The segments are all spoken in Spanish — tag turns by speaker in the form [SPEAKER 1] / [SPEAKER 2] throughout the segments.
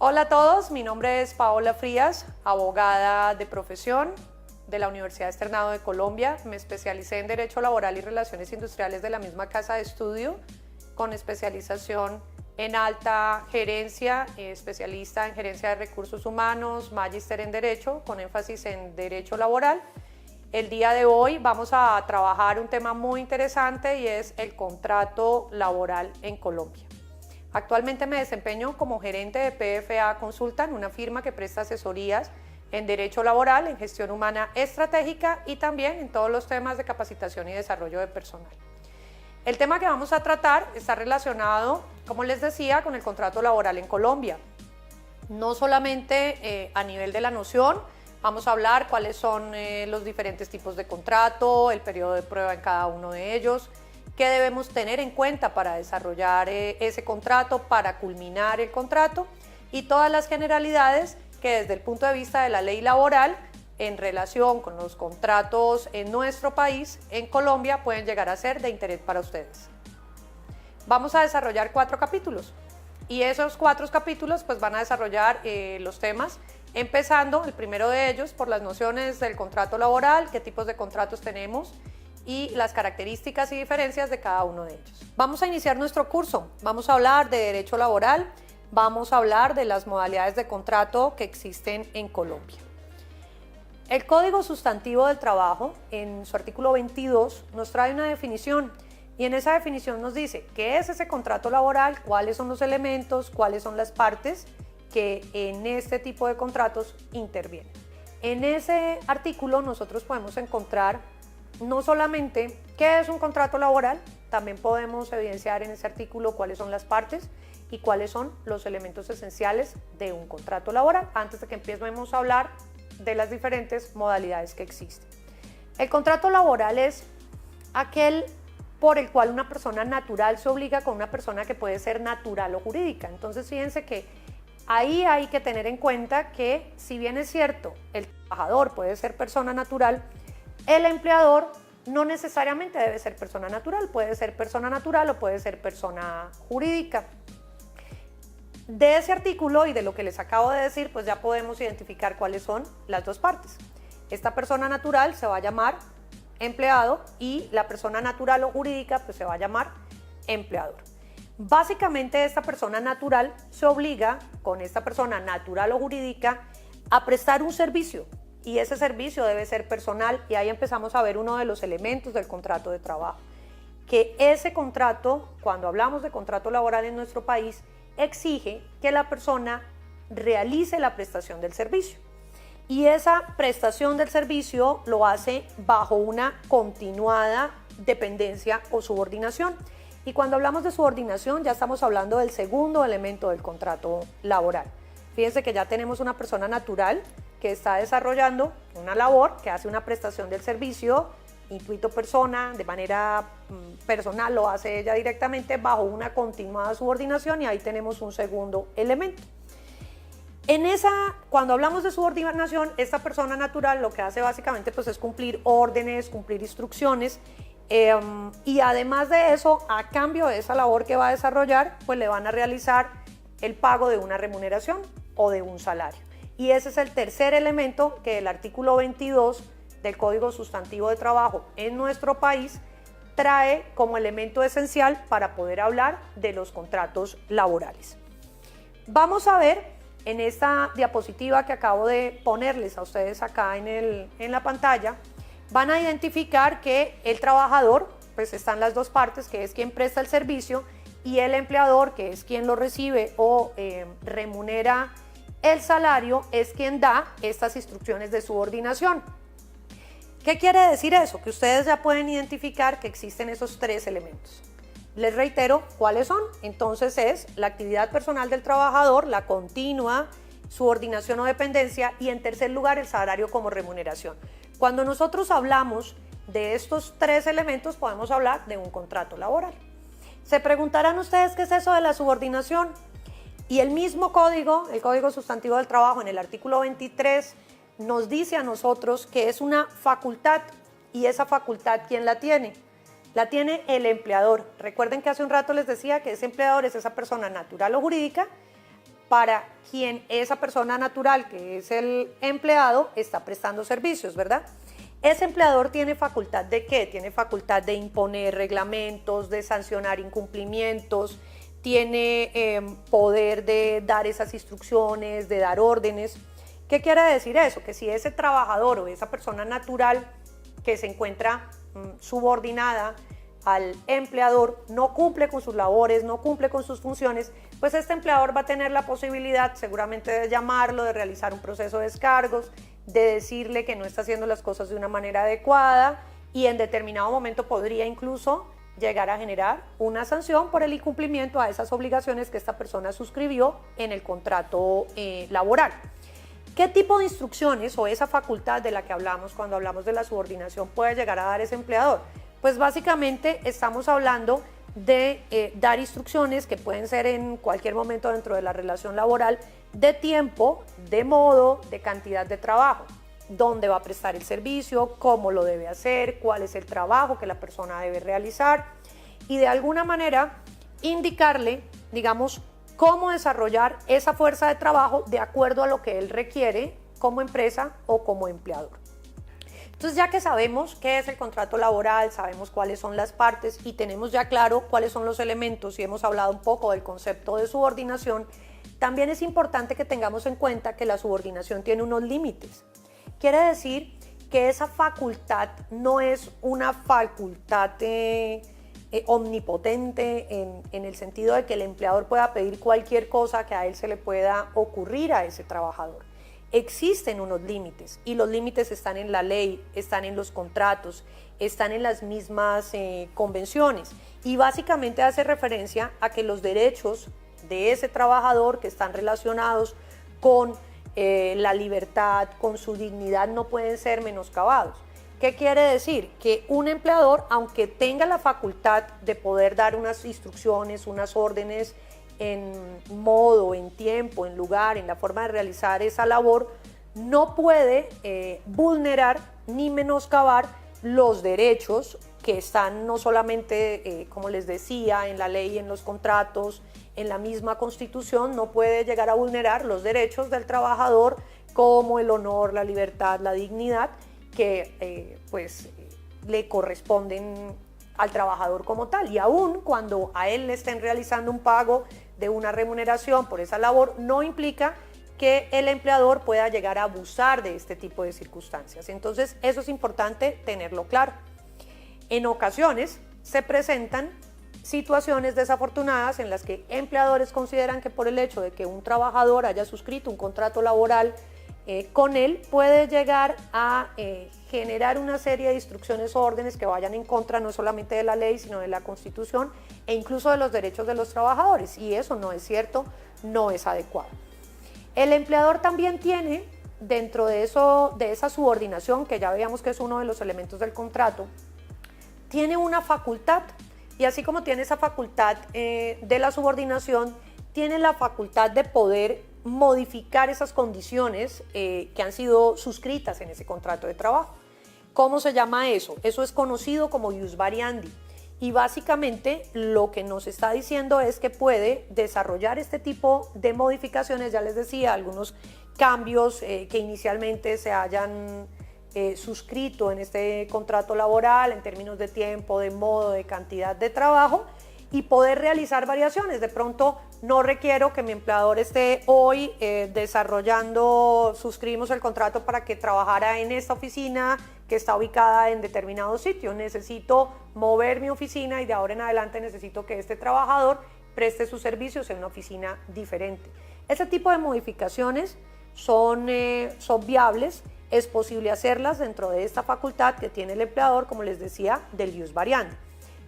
[SPEAKER 1] Hola a todos, mi nombre es Paola Frías, abogada de profesión de la Universidad Externado de Colombia. Me especialicé en Derecho Laboral y Relaciones Industriales de la misma casa de estudio, con especialización en alta gerencia, especialista en gerencia de recursos humanos, magíster en Derecho, con énfasis en Derecho Laboral. El día de hoy vamos a trabajar un tema muy interesante y es el contrato laboral en Colombia. Actualmente me desempeño como gerente de PFA Consultan, una firma que presta asesorías en derecho laboral, en gestión humana estratégica y también en todos los temas de capacitación y desarrollo de personal. El tema que vamos a tratar está relacionado, como les decía, con el contrato laboral en Colombia. No solamente a nivel de la noción, vamos a hablar cuáles son los diferentes tipos de contrato, el periodo de prueba en cada uno de ellos, qué debemos tener en cuenta para desarrollar ese contrato, para culminar el contrato y todas las generalidades que desde el punto de vista de la ley laboral en relación con los contratos en nuestro país, en Colombia, pueden llegar a ser de interés para ustedes. Vamos a desarrollar 4 capítulos y esos 4 capítulos pues van a desarrollar los temas, empezando el primero de ellos por las nociones del contrato laboral, qué tipos de contratos tenemos y las características y diferencias de cada uno de ellos. Vamos a iniciar nuestro curso, vamos a hablar de derecho laboral, vamos a hablar de las modalidades de contrato que existen en Colombia. El Código Sustantivo del Trabajo, en su artículo 22, nos trae una definición y en esa definición nos dice qué es ese contrato laboral, cuáles son los elementos, cuáles son las partes que en este tipo de contratos intervienen. En ese artículo nosotros podemos encontrar no solamente qué es un contrato laboral, también podemos evidenciar en ese artículo cuáles son las partes y cuáles son los elementos esenciales de un contrato laboral, antes de que empecemos a hablar de las diferentes modalidades que existen. El contrato laboral es aquel por el cual una persona natural se obliga con una persona que puede ser natural o jurídica. Entonces fíjense que ahí hay que tener en cuenta que si bien es cierto, el trabajador puede ser persona natural, el empleador no necesariamente debe ser persona natural, puede ser persona natural o puede ser persona jurídica. De ese artículo y de lo que les acabo de decir, pues ya podemos identificar cuáles son las dos partes. Esta persona natural se va a llamar empleado y la persona natural o jurídica pues se va a llamar empleador. Básicamente esta persona natural se obliga con esta persona natural o jurídica a prestar un servicio y ese servicio debe ser personal y ahí empezamos a ver uno de los elementos del contrato de trabajo. Que ese contrato, cuando hablamos de contrato laboral en nuestro país, exige que la persona realice la prestación del servicio y esa prestación del servicio lo hace bajo una continuada dependencia o subordinación y cuando hablamos de subordinación ya estamos hablando del segundo elemento del contrato laboral. Fíjense que ya tenemos una persona natural que está desarrollando una labor, que hace una prestación del servicio, intuito persona, de manera personal lo hace ella directamente bajo una continuada subordinación y ahí tenemos un segundo elemento. Cuando hablamos de subordinación, esta persona natural lo que hace básicamente pues, es cumplir órdenes, cumplir instrucciones y además de eso, a cambio de esa labor que va a desarrollar, pues le van a realizar el pago de una remuneración o de un salario. Y ese es el tercer elemento que el artículo 22 del Código Sustantivo de Trabajo en nuestro país trae como elemento esencial para poder hablar de los contratos laborales. Vamos a ver en esta diapositiva que acabo de ponerles a ustedes acá en la pantalla, van a identificar que el trabajador, pues están las dos partes, que es quien presta el servicio, y el empleador, que es quien lo recibe o remunera el salario, es quien da estas instrucciones de subordinación. ¿Qué quiere decir eso? Que ustedes ya pueden identificar que existen esos 3 elementos. Les reitero cuáles son. Entonces es la actividad personal del trabajador, la continua subordinación o dependencia y en tercer lugar el salario como remuneración. Cuando nosotros hablamos de estos 3 elementos podemos hablar de un contrato laboral. Se preguntarán ustedes qué es eso de la subordinación y el mismo código, el Código Sustantivo del Trabajo en el artículo 23 nos dice a nosotros que es una facultad y esa facultad ¿quién la tiene? La tiene el empleador. Recuerden que hace un rato les decía que ese empleador es esa persona natural o jurídica para quien esa persona natural, que es el empleado, está prestando servicios, ¿verdad? Ese empleador tiene facultad ¿de qué? Tiene facultad de imponer reglamentos, de sancionar incumplimientos, tiene poder de dar esas instrucciones, de dar órdenes. ¿Qué quiere decir eso? Que si ese trabajador o esa persona natural que se encuentra subordinada al empleador no cumple con sus labores, no cumple con sus funciones, pues este empleador va a tener la posibilidad seguramente de llamarlo, de realizar un proceso de descargos, de decirle que no está haciendo las cosas de una manera adecuada y en determinado momento podría incluso llegar a generar una sanción por el incumplimiento a esas obligaciones que esta persona suscribió en el contrato laboral. ¿Qué tipo de instrucciones o esa facultad de la que hablamos cuando hablamos de la subordinación puede llegar a dar ese empleador? Pues básicamente estamos hablando de dar instrucciones que pueden ser en cualquier momento dentro de la relación laboral de tiempo, de modo, de cantidad de trabajo, dónde va a prestar el servicio, cómo lo debe hacer, cuál es el trabajo que la persona debe realizar y de alguna manera indicarle, digamos, cómo desarrollar esa fuerza de trabajo de acuerdo a lo que él requiere como empresa o como empleador. Entonces, ya que sabemos qué es el contrato laboral, sabemos cuáles son las partes y tenemos ya claro cuáles son los elementos y hemos hablado un poco del concepto de subordinación, también es importante que tengamos en cuenta que la subordinación tiene unos límites. Quiere decir que esa facultad no es una facultad omnipotente en el sentido de que el empleador pueda pedir cualquier cosa que a él se le pueda ocurrir a ese trabajador. Existen unos límites y los límites están en la ley, están en los contratos, están en las mismas convenciones y básicamente hace referencia a que los derechos de ese trabajador que están relacionados con la libertad, con su dignidad, no pueden ser menoscabados. ¿Qué quiere decir? Que un empleador, aunque tenga la facultad de poder dar unas instrucciones, unas órdenes en modo, en tiempo, en lugar, en la forma de realizar esa labor, no puede vulnerar ni menoscabar los derechos que están no solamente, como les decía, en la ley, en los contratos, en la misma Constitución, no puede llegar a vulnerar los derechos del trabajador como el honor, la libertad, la dignidad, que le corresponden al trabajador como tal. Y aún cuando a él le estén realizando un pago de una remuneración por esa labor, no implica que el empleador pueda llegar a abusar de este tipo de circunstancias. Entonces, eso es importante tenerlo claro. En ocasiones se presentan situaciones desafortunadas en las que empleadores consideran que por el hecho de que un trabajador haya suscrito un contrato laboral con él, puede llegar a generar una serie de instrucciones o órdenes que vayan en contra no solamente de la ley, sino de la Constitución e incluso de los derechos de los trabajadores. Y eso no es cierto, no es adecuado. El empleador también tiene, dentro de esa subordinación, que ya veíamos que es uno de los elementos del contrato, tiene una facultad. Y así como tiene esa facultad de la subordinación, tiene la facultad de poder modificar esas condiciones que han sido suscritas en ese contrato de trabajo. ¿Cómo se llama eso? Eso es conocido como ius variandi. Y básicamente lo que nos está diciendo es que puede desarrollar este tipo de modificaciones, ya les decía, algunos cambios que inicialmente se hayan suscrito en este contrato laboral en términos de tiempo, de modo, de cantidad de trabajo y poder realizar variaciones. De pronto no requiero que mi empleador esté hoy suscribimos el contrato para que trabajara en esta oficina que está ubicada en determinado sitio. Necesito mover mi oficina y de ahora en adelante necesito que este trabajador preste sus servicios en una oficina diferente. Ese tipo de modificaciones son viables. Es posible hacerlas dentro de esta facultad que tiene el empleador, como les decía, del ius variandi.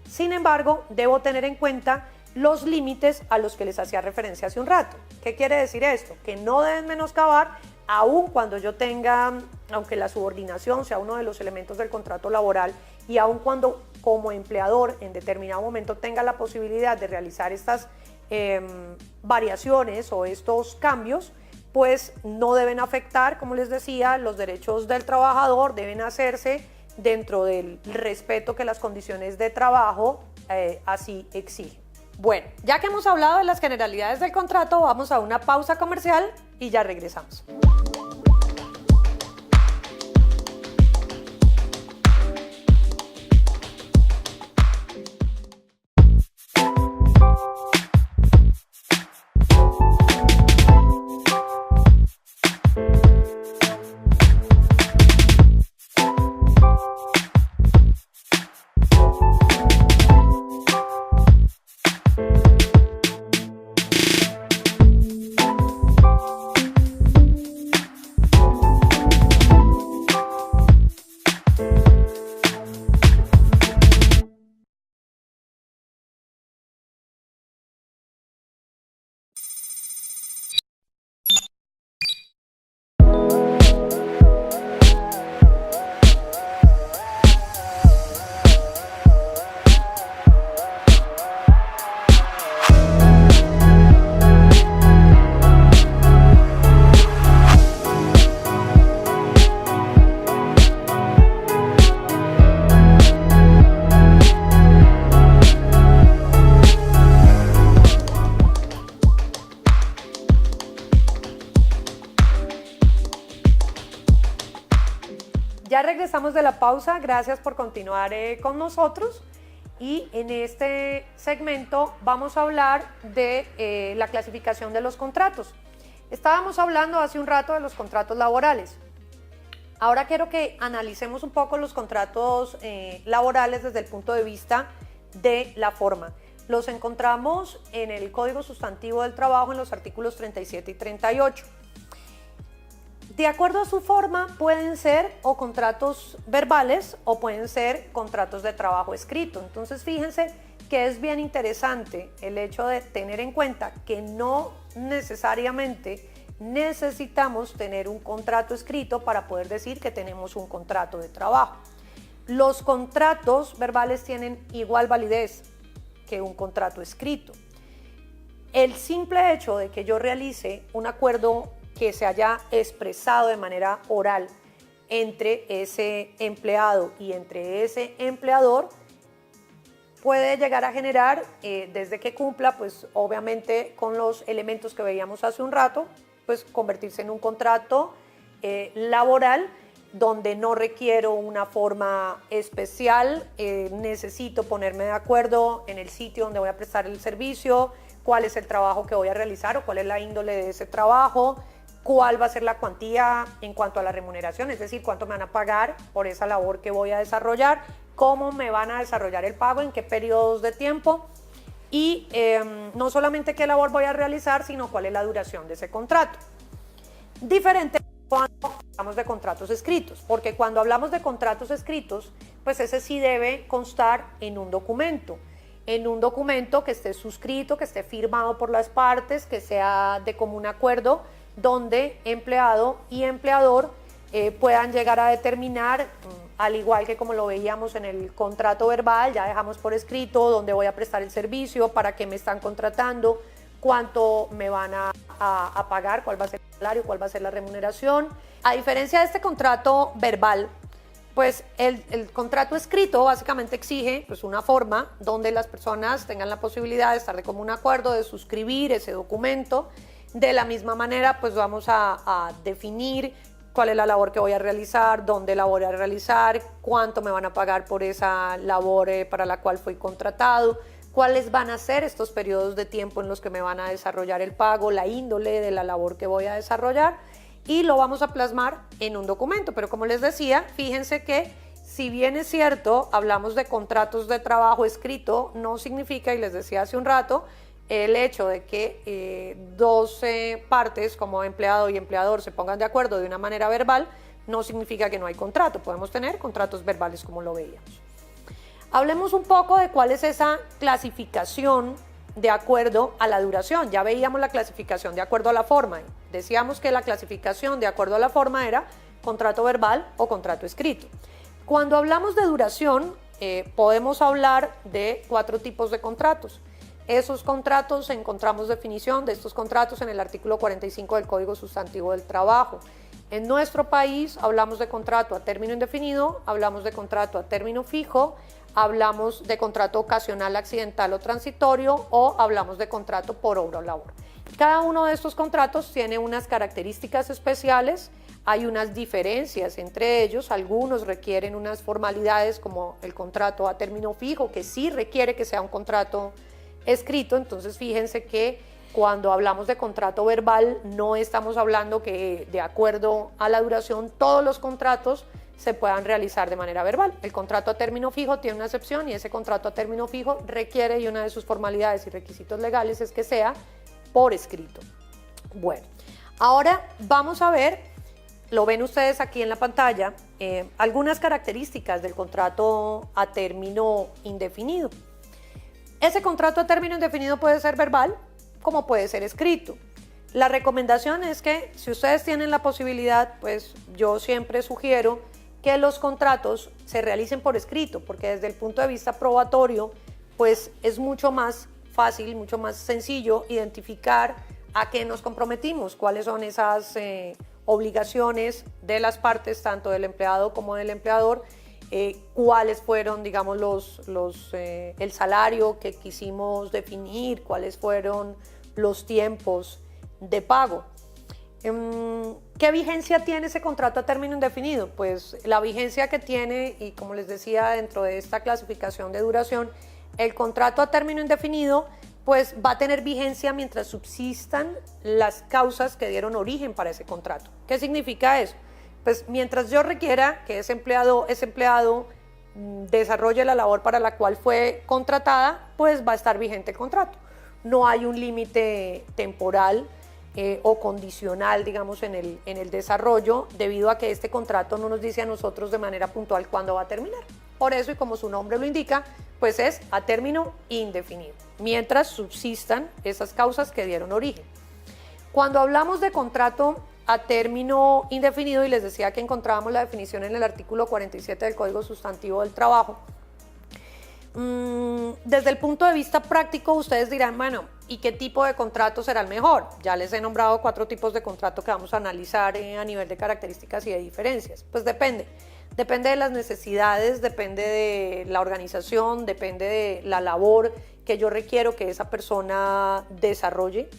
[SPEAKER 1] Sin embargo, debo tener en cuenta los límites a los que les hacía referencia hace un rato. ¿Qué quiere decir esto? Que no deben menoscabar, aun cuando yo tenga, aunque la subordinación sea uno de los elementos del contrato laboral y aun cuando como empleador en determinado momento tenga la posibilidad de realizar estas variaciones o estos cambios, pues no deben afectar, como les decía, los derechos del trabajador, deben hacerse dentro del respeto que las condiciones de trabajo así exigen. Bueno, ya que hemos hablado de las generalidades del contrato, vamos a una pausa comercial y ya regresamos. Ya regresamos de la pausa, gracias por continuar con nosotros y en este segmento vamos a hablar de la clasificación de los contratos. Estábamos hablando hace un rato de los contratos laborales. Ahora quiero que analicemos un poco los contratos laborales desde el punto de vista de la forma. Los encontramos en el Código Sustantivo del Trabajo en los artículos 37 y 38. De acuerdo a su forma, pueden ser o contratos verbales o pueden ser contratos de trabajo escrito. Entonces, fíjense que es bien interesante el hecho de tener en cuenta que no necesariamente necesitamos tener un contrato escrito para poder decir que tenemos un contrato de trabajo. Los contratos verbales tienen igual validez que un contrato escrito. El simple hecho de que yo realice un acuerdo que se haya expresado de manera oral entre ese empleado y entre ese empleador puede llegar a generar, desde que cumpla, pues obviamente con los elementos que veíamos hace un rato, pues convertirse en un contrato laboral donde no requiero una forma especial, necesito ponerme de acuerdo en el sitio donde voy a prestar el servicio, cuál es el trabajo que voy a realizar o cuál es la índole de ese trabajo, cuál va a ser la cuantía en cuanto a la remuneración, es decir, cuánto me van a pagar por esa labor que voy a desarrollar, cómo me van a desarrollar el pago, en qué periodos de tiempo y no solamente qué labor voy a realizar, sino cuál es la duración de ese contrato. Diferente cuando hablamos de contratos escritos, porque cuando hablamos de contratos escritos, pues ese sí debe constar en un documento que esté suscrito, que esté firmado por las partes, que sea de común acuerdo, donde empleado y empleador puedan llegar a determinar, al igual que como lo veíamos en el contrato verbal, ya dejamos por escrito dónde voy a prestar el servicio, para qué me están contratando, cuánto me van a pagar, cuál va a ser el salario, cuál va a ser la remuneración. A diferencia de este contrato verbal, pues el contrato escrito básicamente exige pues una forma donde las personas tengan la posibilidad de estar de común acuerdo, de suscribir ese documento. De la misma manera, pues vamos a definir cuál es la labor que voy a realizar, dónde la voy a realizar, cuánto me van a pagar por esa labor para la cual fui contratado, cuáles van a ser estos periodos de tiempo en los que me van a desarrollar el pago, la índole de la labor que voy a desarrollar y lo vamos a plasmar en un documento. Pero como les decía, fíjense que si bien es cierto, hablamos de contratos de trabajo escrito, no significa, y les decía hace un rato, el hecho de que 12 partes como empleado y empleador se pongan de acuerdo de una manera verbal no significa que no hay contrato. Podemos tener contratos verbales como lo veíamos. Hablemos un poco de cuál es esa clasificación de acuerdo a la duración. Ya veíamos la clasificación de acuerdo a la forma. Decíamos que la clasificación de acuerdo a la forma era contrato verbal o contrato escrito. Cuando hablamos de duración, podemos hablar de 4 tipos de contratos. Esos contratos, encontramos definición de estos contratos en el artículo 45 del Código Sustantivo del Trabajo. En nuestro país hablamos de contrato a término indefinido, hablamos de contrato a término fijo, hablamos de contrato ocasional, accidental o transitorio, o hablamos de contrato por obra o labor. Cada uno de estos contratos tiene unas características especiales, hay unas diferencias entre ellos, algunos requieren unas formalidades como el contrato a término fijo, que sí requiere que sea un contrato escrito. Entonces fíjense que cuando hablamos de contrato verbal no estamos hablando que de acuerdo a la duración todos los contratos se puedan realizar de manera verbal. El contrato a término fijo tiene una excepción y ese contrato a término fijo requiere, y una de sus formalidades y requisitos legales es que sea por escrito. Bueno, ahora vamos a ver, lo ven ustedes aquí en la pantalla, algunas características del contrato a término indefinido. Ese contrato a término indefinido puede ser verbal como puede ser escrito. La recomendación es que si ustedes tienen la posibilidad, pues yo siempre sugiero que los contratos se realicen por escrito, porque desde el punto de vista probatorio, pues es mucho más fácil, mucho más sencillo identificar a qué nos comprometimos, cuáles son esas obligaciones de las partes, tanto del empleado como del empleador, cuáles fueron, digamos, el salario que quisimos definir, cuáles fueron los tiempos de pago. ¿Qué vigencia tiene ese contrato a término indefinido? Pues la vigencia que tiene, y como les decía, dentro de esta clasificación de duración, el contrato a término indefinido pues va a tener vigencia mientras subsistan las causas que dieron origen para ese contrato. ¿Qué significa eso? Pues mientras yo requiera que ese empleado desarrolle la labor para la cual fue contratada, pues va a estar vigente el contrato. No hay un límite temporal o condicional, digamos, en el desarrollo, debido a que este contrato no nos dice a nosotros de manera puntual cuándo va a terminar. Por eso, y como su nombre lo indica, pues es a término indefinido, mientras subsistan esas causas que dieron origen. Cuando hablamos de contrato a término indefinido, y les decía que encontrábamos la definición en el artículo 47 del Código Sustantivo del Trabajo, desde el punto de vista práctico ustedes dirán, bueno, ¿y qué tipo de contrato será el mejor? Ya les he nombrado 4 tipos de contrato que vamos a analizar a nivel de características y de diferencias. Pues depende de las necesidades, depende de la organización, depende de la labor que yo requiero que esa persona desarrolle.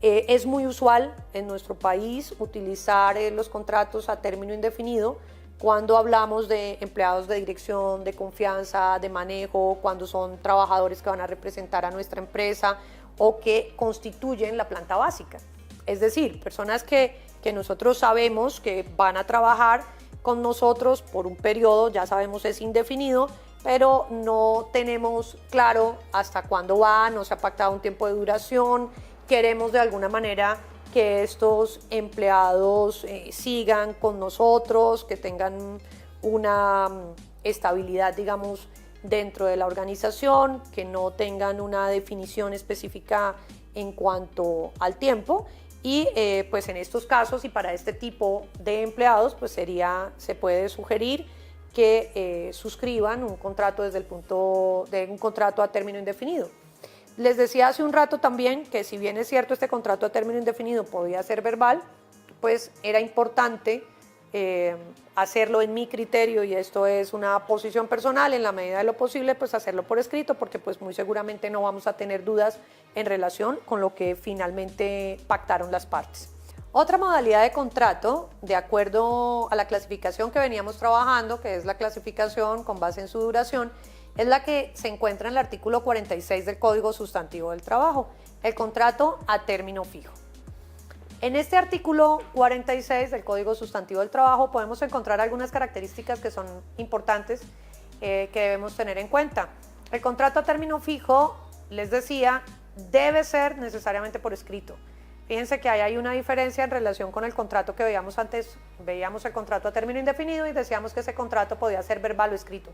[SPEAKER 1] Es muy usual en nuestro país utilizar los contratos a término indefinido cuando hablamos de empleados de dirección, de confianza, de manejo, cuando son trabajadores que van a representar a nuestra empresa o que constituyen la planta básica. Es decir, personas que nosotros sabemos que van a trabajar con nosotros por un periodo, ya sabemos es indefinido, pero no tenemos claro hasta cuándo va, no se ha pactado un tiempo de duración, queremos de alguna manera que estos empleados sigan con nosotros, que tengan una estabilidad, digamos, dentro de la organización, que no tengan una definición específica en cuanto al tiempo. Y pues en estos casos y para este tipo de empleados, pues se puede sugerir que suscriban un contrato desde el punto de un contrato a término indefinido. Les decía hace un rato también que si bien es cierto este contrato a término indefinido podía ser verbal, pues era importante hacerlo en mi criterio, y esto es una posición personal, en la medida de lo posible, pues hacerlo por escrito, porque pues muy seguramente no vamos a tener dudas en relación con lo que finalmente pactaron las partes. Otra modalidad de contrato, de acuerdo a la clasificación que veníamos trabajando, que es la clasificación con base en su duración, es la que se encuentra en el artículo 46 del Código Sustantivo del Trabajo, el contrato a término fijo. En este artículo 46 del Código Sustantivo del Trabajo podemos encontrar algunas características que son importantes que debemos tener en cuenta. El contrato a término fijo, les decía, debe ser necesariamente por escrito. Fíjense que ahí hay una diferencia en relación con el contrato que veíamos antes. Veíamos el contrato a término indefinido y decíamos que ese contrato podía ser verbal o escrito.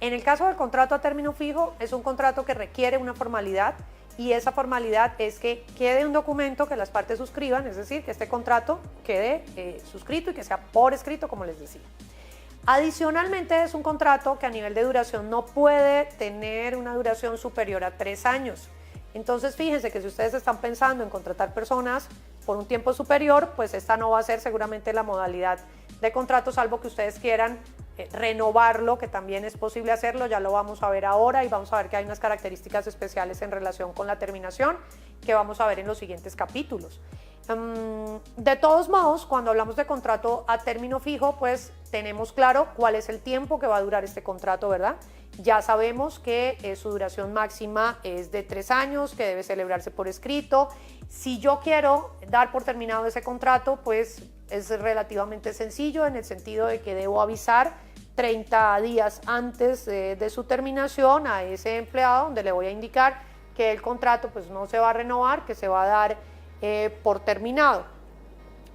[SPEAKER 1] En el caso del contrato a término fijo, es un contrato que requiere una formalidad, y esa formalidad es que quede un documento que las partes suscriban, es decir, que este contrato quede suscrito y que sea por escrito, como les decía. Adicionalmente, es un contrato que a nivel de duración no puede tener una duración superior a 3 años. Entonces, fíjense que si ustedes están pensando en contratar personas por un tiempo superior, pues esta no va a ser seguramente la modalidad de contrato, salvo que ustedes quieran renovarlo, que también es posible hacerlo, ya lo vamos a ver ahora y vamos a ver que hay unas características especiales en relación con la terminación que vamos a ver en los siguientes capítulos. De todos modos, cuando hablamos de contrato a término fijo, pues tenemos claro cuál es el tiempo que va a durar este contrato, ¿verdad? Ya sabemos que su duración máxima es de 3 años, que debe celebrarse por escrito. Si yo quiero dar por terminado ese contrato, pues es relativamente sencillo en el sentido de que debo avisar 30 días antes de su terminación a ese empleado, donde le voy a indicar que el contrato pues no se va a renovar, que se va a dar por terminado.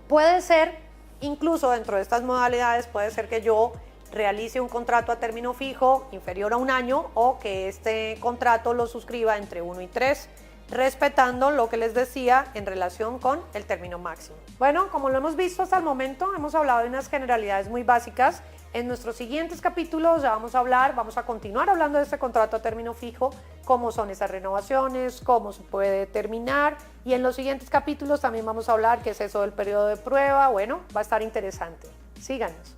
[SPEAKER 1] Puede ser, incluso dentro de estas modalidades, puede ser que yo realice un contrato a término fijo inferior a 1 año o que este contrato lo suscriba entre 1 y 3, respetando lo que les decía en relación con el término máximo. Bueno, como lo hemos visto hasta el momento, hemos hablado de unas generalidades muy básicas. En nuestros siguientes capítulos ya vamos a continuar hablando de este contrato a término fijo, cómo son esas renovaciones, cómo se puede terminar, y en los siguientes capítulos también vamos a hablar qué es eso del periodo de prueba. Bueno, va a estar interesante. Síganos.